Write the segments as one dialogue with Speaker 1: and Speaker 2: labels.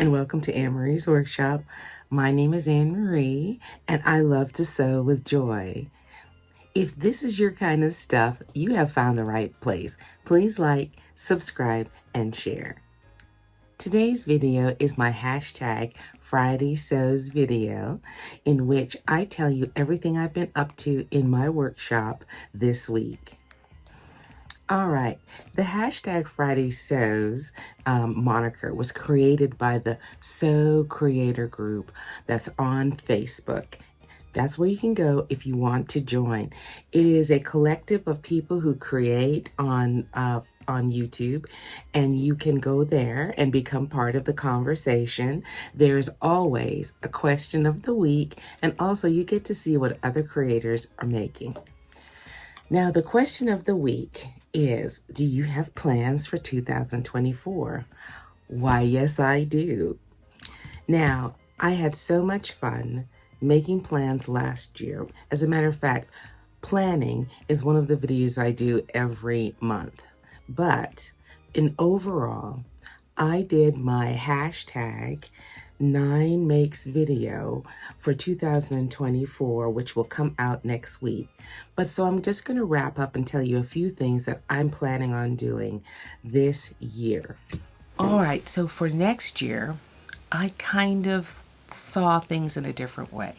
Speaker 1: and welcome to Anne Marie's Workshop. My name is Anne Marie, and I love to sew with joy. If this is your kind of stuff, you have found the right place. Please like, subscribe, and share. Today's video is my hashtag Friday Sews video, in which I tell you everything I've been up to in my workshop this week. All right, the hashtag Friday Sews moniker was created by the Sew Creator group that's on Facebook. That's where you can go if you want to join. It is a collective of people who create on YouTube, and you can go there and become part of the conversation. There's always a question of the week, and also you get to see what other creators are making. Now, the question of the week is, do you have plans for 2024? Why, yes, I do. Now, I had so much fun making plans last year. As a matter of fact, planning is one of the videos I do every month. But in overall, I did my hashtag 9 makes video for 2024, which will come out next week. But so I'm just going to wrap up and tell you a few things that I'm planning on doing this year. All right, so for next year, I kind of saw things in a different way.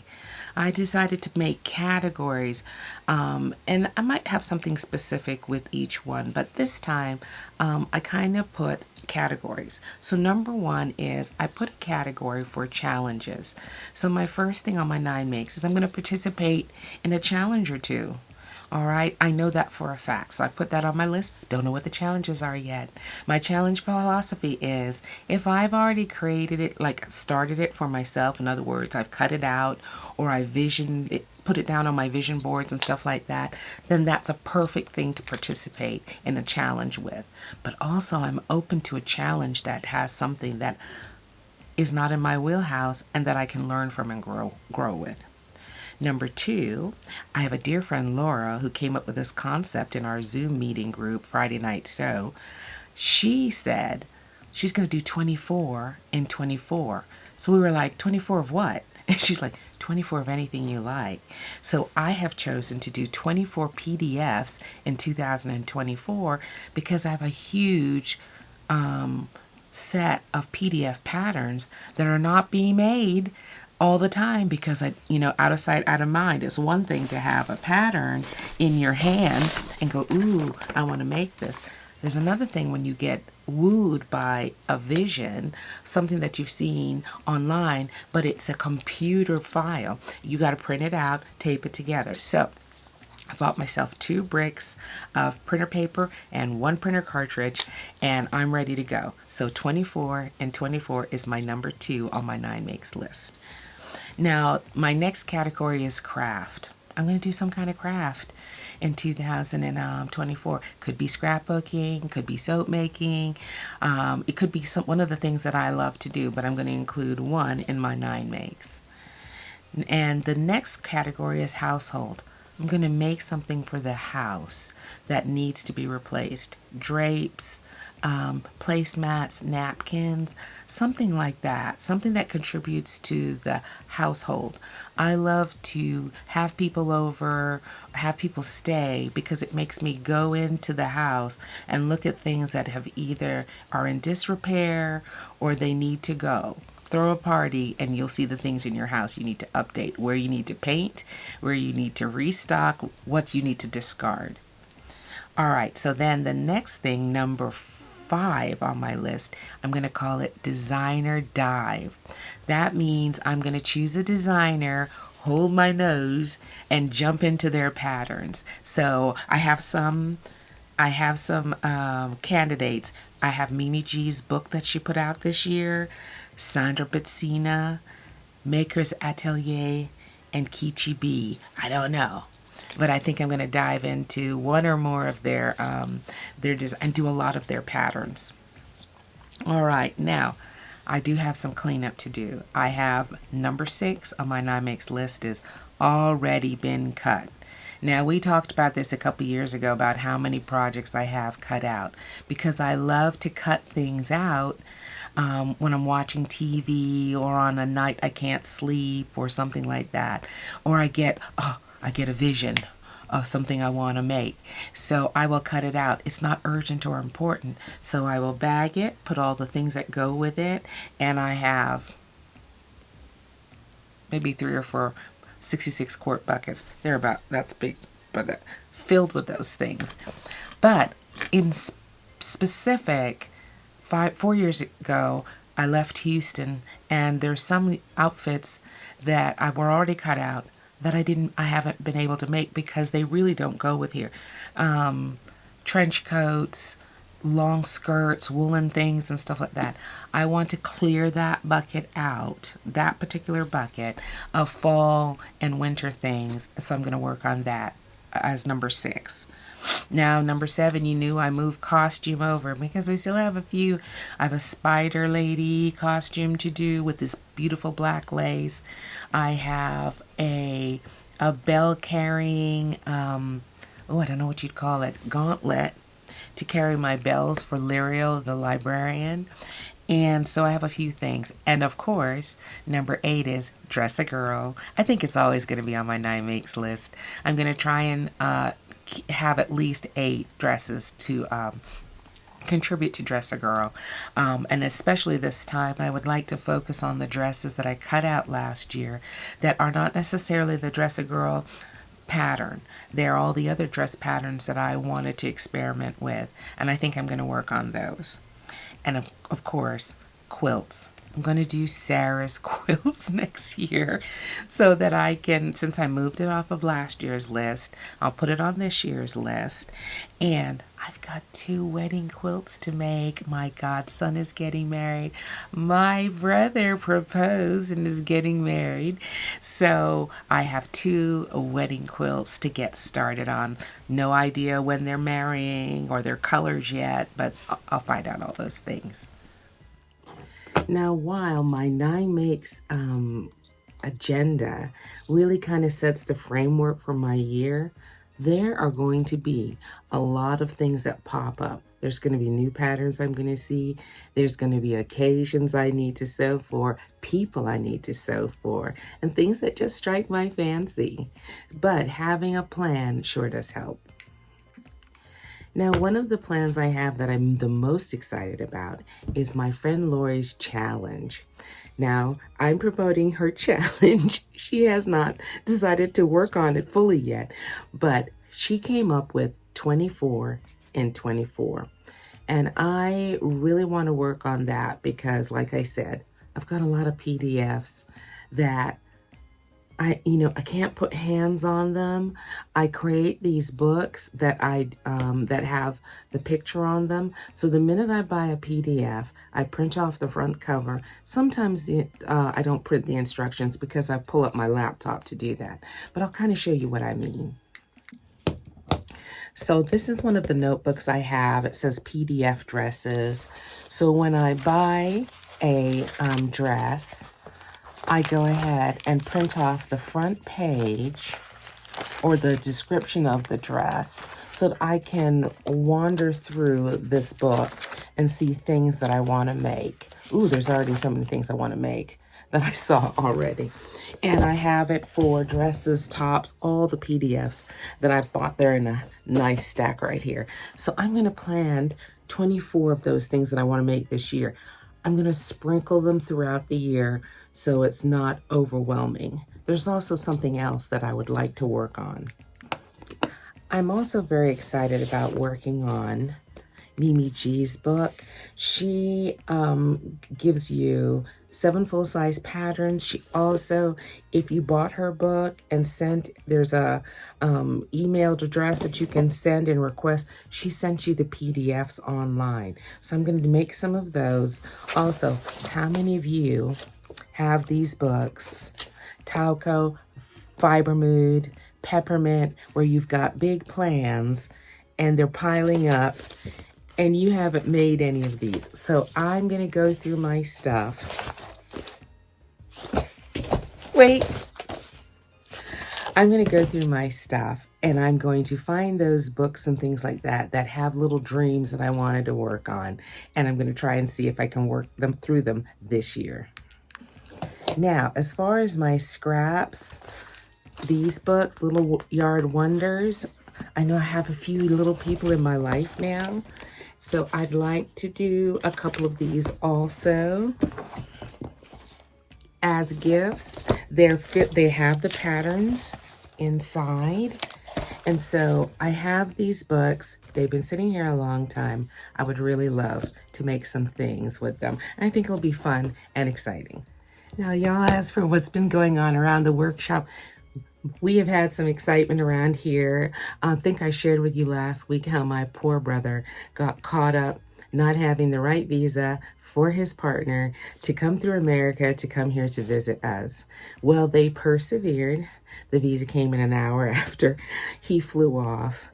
Speaker 1: I decided to make categories, and I might have something specific with each one, but this time I kind of put categories. So number one is I put a category for challenges. So my first thing on my 9 makes is I'm going to participate in a challenge or two. All right, I know that for a fact, so I put that on my list. Don't know what the challenges are yet. My challenge philosophy is if I've already created it, like started it for myself, in other words, I've cut it out or I visioned it, put it down on my vision boards and stuff like that, then that's a perfect thing to participate in a challenge with. But also I'm open to a challenge that has something that is not in my wheelhouse and that I can learn from and grow with. Number 2, I have a dear friend, Laura, who came up with this concept in our Zoom meeting group, Friday Night Sew. She said she's going to do 24 in 24. So we were like, 24 of what? And she's like, 24 of anything you like. So I have chosen to do 24 PDFs in 2024 because I have a huge set of PDF patterns that are not being made all the time because out of sight, out of mind. It's one thing to have a pattern in your hand and go, ooh, I want to make this. There's another thing when you get wooed by a vision, something that you've seen online, but it's a computer file. You got to print it out, tape it together. So I bought myself 2 bricks of printer paper and 1 printer cartridge, and I'm ready to go. So 24 and 24 is my number 2 on my 9 makes list. Now, my next category is craft. I'm going to do some kind of craft in 2024. Could be scrapbooking, could be soap making. It could be one of the things that I love to do, but I'm going to include one in my 9 makes. And the next category is household. I'm going to make something for the house that needs to be replaced. Drapes, placemats, napkins, something like that. Something that contributes to the household. I love to have people over, have people stay, because it makes me go into the house and look at things that have either are in disrepair or they need to go. Throw a party and you'll see the things in your house you need to update, where you need to paint, where you need to restock, what you need to discard. All right, so then the next thing, number 5 on my list, I'm going to call it Designer Dive. That means I'm going to choose a designer, hold my nose, and jump into their patterns. So I have some candidates. I have Mimi G's book that she put out this year, Sandra Betsina, Maker's Atelier, and Kichi B. I don't know, but I think I'm going to dive into one or more of their design and do a lot of their patterns. All right, now I do have some cleanup to do. I have number 6 on my 9 makes list is already been cut. Now, we talked about this a couple years ago about how many projects I have cut out because I love to cut things out when I'm watching TV or on a night I can't sleep or something like that. Or I get a vision of something I want to make. So I will cut it out. It's not urgent or important. So I will bag it, put all the things that go with it, and I have maybe 3 or 4 66 quart buckets. They're about that's big, but filled with those things. But in specific, 4 years ago, I left Houston, and there's some outfits that I were already cut out that I haven't been able to make because they really don't go with here. Trench coats, long skirts, woolen things, and stuff like that. I want to clear that bucket out, that particular bucket of fall and winter things. So I'm going to work on that as number 6. Now, number 7, you knew I moved costume over because I still have a few. I have a spider lady costume to do with this beautiful black lace. I have a bell carrying, I don't know what you'd call it, gauntlet to carry my bells for Lyriel the librarian. And so I have a few things. And of course, number 8 is dress a girl. I think it's always going to be on my 9 makes list. I'm going to try and have at least 8 dresses to contribute to Dress a Girl. And especially this time, I would like to focus on the dresses that I cut out last year that are not necessarily the Dress a Girl pattern. They're all the other dress patterns that I wanted to experiment with. And I think I'm going to work on those. And of course, quilts. I'm going to do Sarah's quilts next year so that I can, since I moved it off of last year's list, I'll put it on this year's list. And I've got 2 wedding quilts to make. My godson is getting married. My brother proposed and is getting married. So I have 2 wedding quilts to get started on. No idea when they're marrying or their colors yet, but I'll find out all those things. Now, while my 9 makes agenda really kind of sets the framework for my year, there are going to be a lot of things that pop up. There's going to be new patterns I'm going to see. There's going to be occasions I need to sew for, people I need to sew for, and things that just strike my fancy. But having a plan sure does help. Now, one of the plans I have that I'm the most excited about is my friend Lori's challenge. Now, I'm promoting her challenge. She has not decided to work on it fully yet, but she came up with 24 in 24. And I really want to work on that because, like I said, I've got a lot of PDFs that I can't put hands on them. I create these books that that have the picture on them. So the minute I buy a PDF, I print off the front cover. Sometimes I don't print the instructions because I pull up my laptop to do that. But I'll kind of show you what I mean. So this is one of the notebooks I have. It says PDF dresses. So when I buy a dress, I go ahead and print off the front page or the description of the dress so that I can wander through this book and see things that I want to make. Ooh, there's already so many things I want to make that I saw already. And I have it for dresses, tops, all the PDFs that I've bought. They're in a nice stack right here. So I'm going to plan 24 of those things that I want to make this year. I'm going to sprinkle them throughout the year so it's not overwhelming. There's also something else that I would like to work on. I'm also very excited about working on Mimi G's book. She gives you 7 full-size patterns. She also, if you bought her book and sent, there's a emailed address that you can send and request. She sent you the PDFs online. So I'm going to make some of those. Also, how many of you have these books? Talco, Fiber Mood, Peppermint, where you've got big plans and they're piling up and you haven't made any of these. So I'm going to go through my stuff. Wait. I'm going to go through my stuff And I'm going to find those books and things like that that have little dreams that I wanted to work on. And I'm going to try and see if I can work them through them this year. Now, as far as my scraps, these books, Little Yard Wonders, I know I have a few little people in my life now. So I'd like to do a couple of these also as gifts. They have the patterns inside. And so I have these books. They've been sitting here a long time. I would really love to make some things with them. I think it'll be fun and exciting. Now, y'all asked for what's been going on around the workshop. We have had some excitement around here. I think I shared with you last week how my poor brother got caught up not having the right visa for his partner to come through America to come here to visit us. Well, they persevered. The visa came in an hour after he flew off.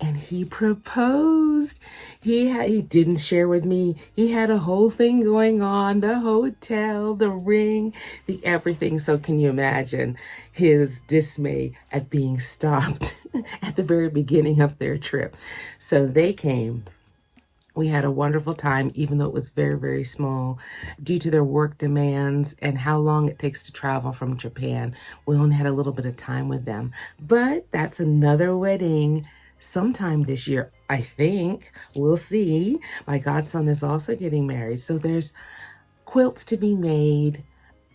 Speaker 1: And he proposed. He didn't share with me. He had a whole thing going on, the hotel, the ring, the everything. So can you imagine his dismay at being stopped at the very beginning of their trip? So they came. We had a wonderful time, even though it was very, very small due to their work demands and how long it takes to travel from Japan. We only had a little bit of time with them. But that's another wedding sometime this year, I think. We'll see. My godson is also getting married. So there's quilts to be made,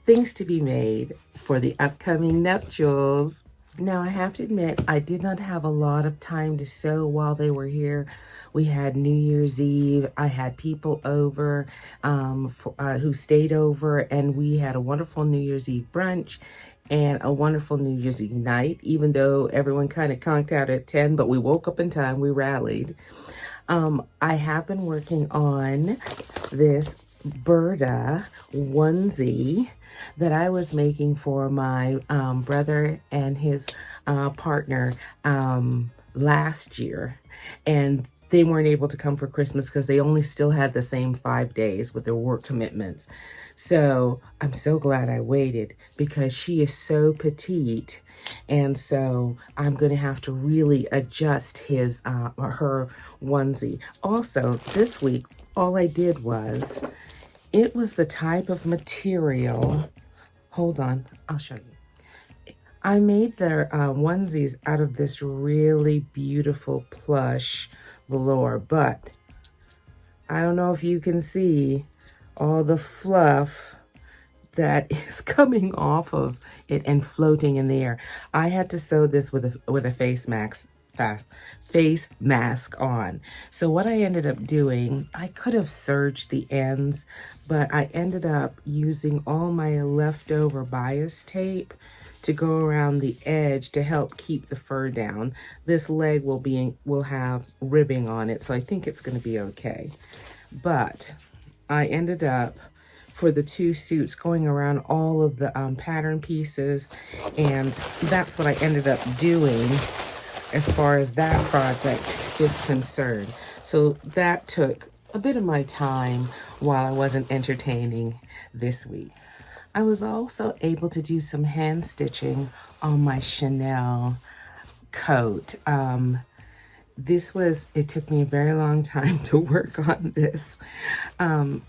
Speaker 1: things to be made for the upcoming nuptials. Now, I have to admit, I did not have a lot of time to sew while they were here. We had New Year's Eve. I had people over who stayed over, and we had a wonderful New Year's Eve brunch and a wonderful New Year's Eve night, even though everyone kind of conked out at 10, but we woke up in time. We rallied. I have been working on this Berta onesie that I was making for my brother and his partner last year. And they weren't able to come for Christmas because they only still had the same 5 days with their work commitments. So I'm so glad I waited because she is so petite. And so I'm going to have to really adjust his or her onesie. Also, this week, all I did was, it was the type of material. Hold on, I'll show you. I made their onesies out of this really beautiful plush velour, but I don't know if you can see all the fluff that is coming off of it and floating in the air. I had to sew this with a face mask on. So what I ended up doing, I could have serged the ends, but I ended up using all my leftover bias tape to go around the edge to help keep the fur down. This leg will have ribbing on it, so I think it's going to be okay. But I ended up, for the two suits, going around all of the pattern pieces, and that's what I ended up doing as far as that project is concerned. So that took a bit of my time while I wasn't entertaining this week. I was also able to do some hand stitching on my Chanel coat. It took me a very long time to work on this. The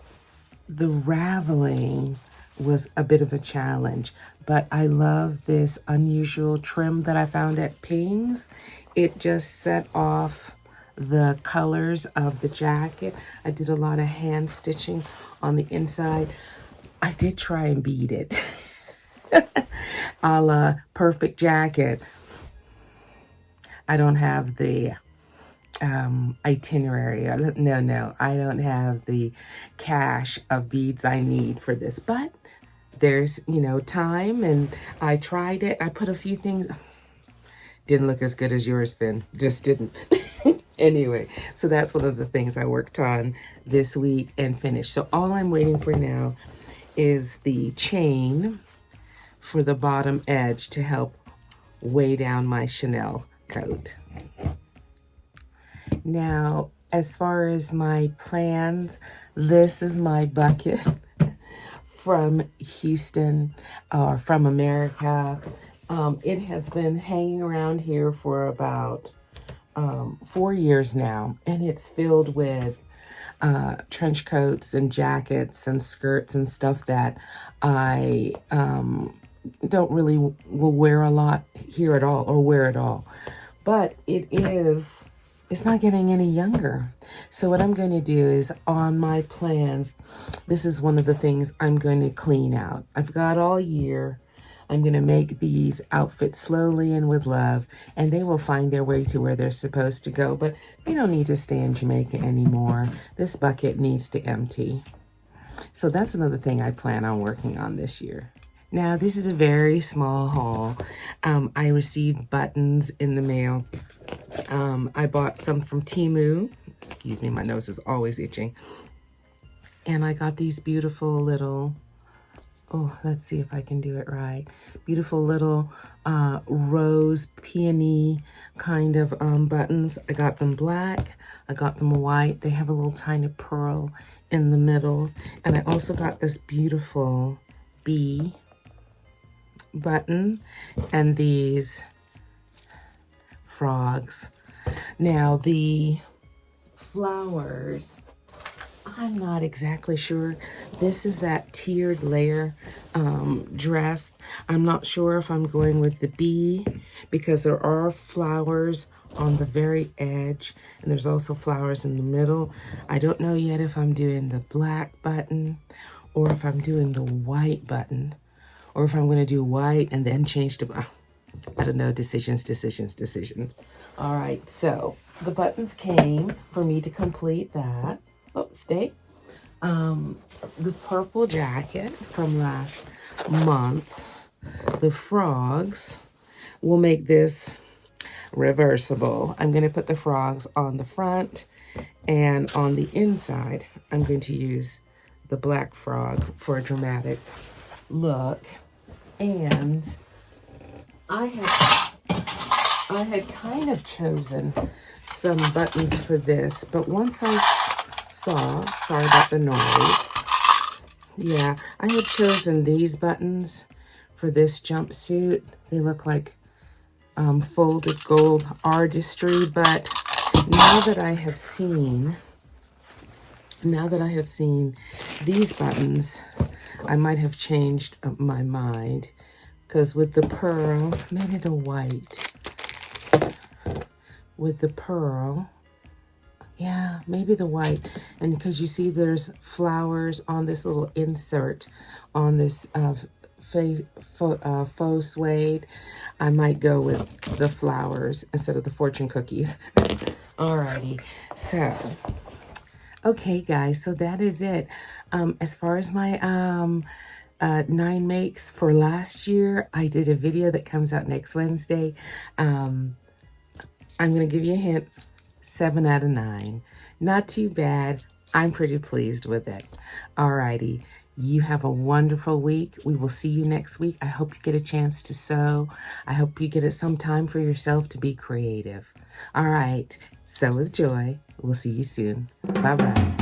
Speaker 1: raveling was a bit of a challenge, but I love this unusual trim that I found at Ping's. It just set off the colors of the jacket. I did a lot of hand stitching on the inside. I did try and beat it a la Perfect Jacket. I don't have the itinerary. No, I don't have the cache of beads I need for this, but there's, time, and I tried it. I put a few things. Didn't look as good as yours, Finn. Just didn't. Anyway, so that's one of the things I worked on this week and finished. So all I'm waiting for now is the chain for the bottom edge to help weigh down my Chanel coat. Now, as far as my plans, this is my bucket from Houston or from America. It has been hanging around here for about 4 years now, and it's filled with trench coats and jackets and skirts and stuff that I don't really will wear a lot here at all, or wear at all. But it's not getting any younger. So what I'm going to do is, on my plans, this is one of the things I'm going to clean out. I've got all year. I'm going to make these outfits slowly and with love, and they will find their way to where they're supposed to go. But we don't need to stay in Jamaica anymore. This bucket needs to empty. So that's another thing I plan on working on this year. Now, this is a very small haul. I received buttons in the mail. I bought some from Temu. Excuse me, my nose is always itching. And I got these beautiful little, oh, let's see if I can do it right. Beautiful little rose peony kind of buttons. I got them black. I got them white. They have a little tiny pearl in the middle. And I also got this beautiful bee button and these frogs. Now the flowers, I'm not exactly sure. This is that tiered layer dress. I'm not sure if I'm going with the bee, because there are flowers on the very edge and there's also flowers in the middle. I don't know yet if I'm doing the black button or if I'm doing the white button, or if I'm going to do white and then change to black. I don't know. Decisions. All right, so the buttons came for me to complete that. Oh, stay. The purple jacket from last month. The frogs will make this reversible. I'm going to put the frogs on the front, and on the inside, I'm going to use the black frog for a dramatic look. And I had kind of chosen some buttons for this, but once I saw, sorry about the noise. Yeah, I had chosen these buttons for this jumpsuit. They look like folded gold artistry, but now that I have seen these buttons, I might have changed my mind, because with the pearl, maybe the white, with the pearl, yeah, maybe the white. And because you see there's flowers on this little insert on this faux suede, I might go with the flowers instead of the fortune cookies. Alrighty, so okay guys, so that is it. As far as my 9 makes for last year, I did a video that comes out next Wednesday. I'm gonna give you a hint. 7 out of 9. Not too bad. I'm pretty pleased with it. Alrighty. You have a wonderful week. We will see you next week. I hope you get a chance to sew. I hope you get some time for yourself to be creative. All right. Sew with joy. We'll see you soon. Bye-bye.